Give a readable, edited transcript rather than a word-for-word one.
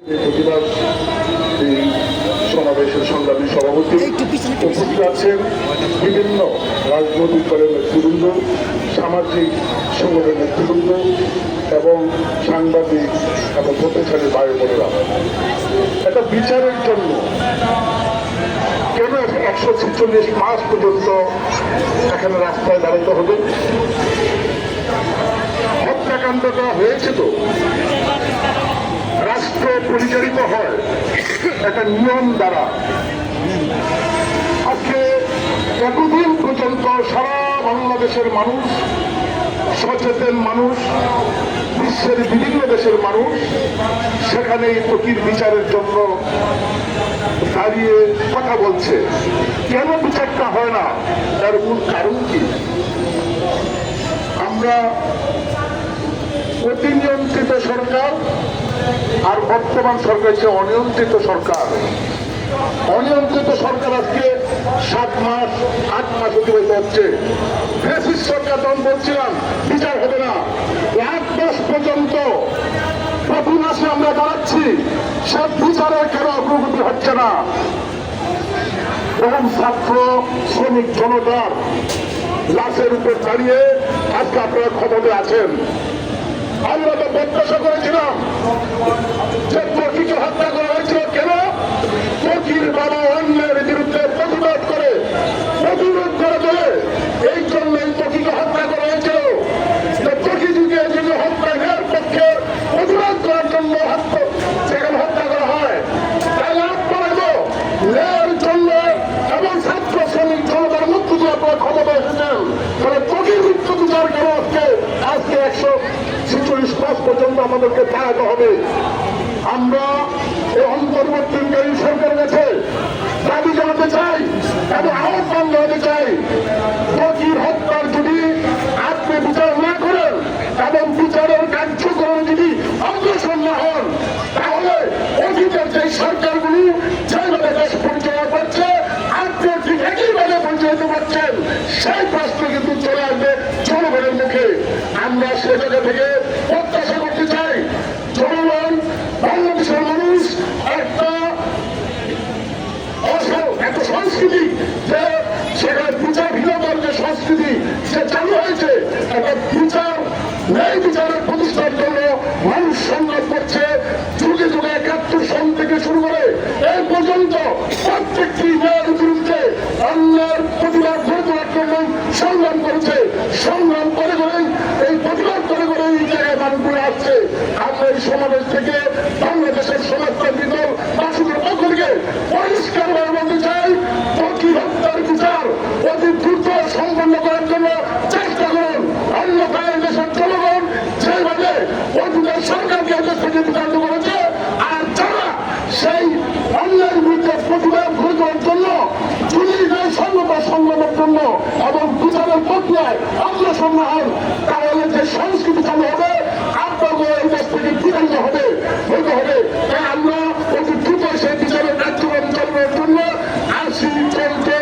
প্রতিবাদ এই সমাবেশের সংগ্রামী সভাপতি উপস্থিত আছেন বিভিন্ন রাজনৈতিক দলের নেতৃবৃন্দ, সামাজিক সংগঠনের নেতৃবৃন্দ এবং সাংবাদিক এবং প্রতিষ্ঠানের ভাই বোনেরা। একটা বিচারের জন্য কেন 146 মাস পর্যন্ত এখানে রাস্তায় দাঁড়াতে হবে? হত্যাকাণ্ডটা হয়েছে তো রাষ্ট্র পরিচালিত হয় একটা নিয়ম দ্বারা। আজকে এতদিন পর্যন্ত সারা বাংলাদেশের মানুষ, সচেতন মানুষ, বিশ্বের বিভিন্ন দেশের মানুষ সেখানে প্রকৃত বিচারের জন্য দাঁড়িয়ে কথা বলছে। কেন বিচারটা হয় না, তার মূল কারণ কি? আমরা অতিনিয়ন্ত্রিত সরকার আর বর্তমান সরকার হচ্ছে অনিয়ন্ত্রিত সরকার। অনিয়ন্ত্রিত সরকার আজকে 7 মাস 8 মাস অতিবাহিত হচ্ছে। ফ্যাসিস্ট সরকার তখন বলছিলাম বিচার হবে না, 1 মাস পর্যন্ত প্রতি মাসে আমরা দাঁড়াচ্ছি, সে বিচারের কেন অগ্রগতি হচ্ছে না? এবং ছাত্র শ্রমিক জনতার লাশের উপর দাঁড়িয়ে আজকে আপনারা ক্ষমতায় আছেন। আমরা তো প্রত্যাশা করেছিলাম যে ত্বকীকে হত্যা করা হয়েছিল কেন? ত্বকীর বাবা অন্যের বিরুদ্ধে প্রতিবাদ করে প্রতিরোধ করে দেয়, এই জন্য এই ত্বকীকে হত্যা করা হয়েছিল। ত্বকী যুগে যদি হত্যার পক্ষে প্রতিবাদ করার জন্য সেখানে হত্যা করা হয়, তাই আপনারা ন্যায়ের জন্য এবং ছাত্র শ্রমিক জনতার মুক্তি দিয়ে আপনারা ক্ষমতা এসেছেন, তাহলে ত্বকীর মৃত্যু বিচার কেন আজকে 146 মাস পর্যন্ত আমাদেরকে দাঁড়াতে হবে? আমরা এই অন্তর্বর্তীকালীন সরকারের কাছে দাবি জানাতে চাই এবং আহ্বান জানাতে চাই, ত্বকীর হত্যার যদি আপনি বিচার না করেন এবং বিচারের কার্যক্রম যদি অগ্রসর না হন, তাহলে অতীতের যে সরকারগুলো যেভাবে দেশ পরিচালনা করছে আপনি ঠিক একইভাবে পরিচালিত করছেন, সেই প্রশ্ন কিন্তু চলে আসবে জনগণের মুখে। আমরা সে জায়গা থেকে প্রত্যাশা করতে চাই জনগণ, বাংলাদেশের মানুষ একটা সংস্কৃতি, যে সেখানে বিচারহীনতার যে সংস্কৃতি সে চালু হয়েছে, একটা বিচার ন্যায় বিচারের প্রতিষ্ঠার জন্য মানুষ সংগ্রাম করছে। যুগে যুগে 71 সন থেকে শুরু করে এই পর্যন্ত প্রত্যেকটি ন্যায়ের বিরুদ্ধে অন্যায়ের প্রতিবাদ করে তোলার জন্য সংগ্রাম করেছে। সংগ্রাম করে করেই এই প্রতিবাদ করে করে এই জায়গায় মানুষগুলো আসছে। আমরা এই সমাবেশ থেকে বাংলাদেশের সমাজতান্ত্রিক দল বাসুদের পক্ষ থেকে পরিষ্কারভাবে বলতে চাই, ত্বকী হত্যার বিচার অতি দ্রুত সম্পন্ন করার জন্য চেষ্টা করুন। অন্যথায় দেশের জনগণ যেভাবে অতীতের সরকারকে দেশ থেকে বিতাড়িত করেছে, আর যারা সেই অন্যায়ের বিরুদ্ধে প্রতিবাদ করে দেওয়ার জন্য সংগ্রামের জন্য এবং বিচারের প্রক্রিয়ায় অগ্রসর না হন, তাহলে যে সংস্কৃতি চালু হবে আপনাকে এই দেশ থেকে বিতাড়িত হবে হইতে হবে। তাই আমরা অতি দ্রুত সেই বিচারের কার্যক্রম চালানোর জন্য আসি চলতে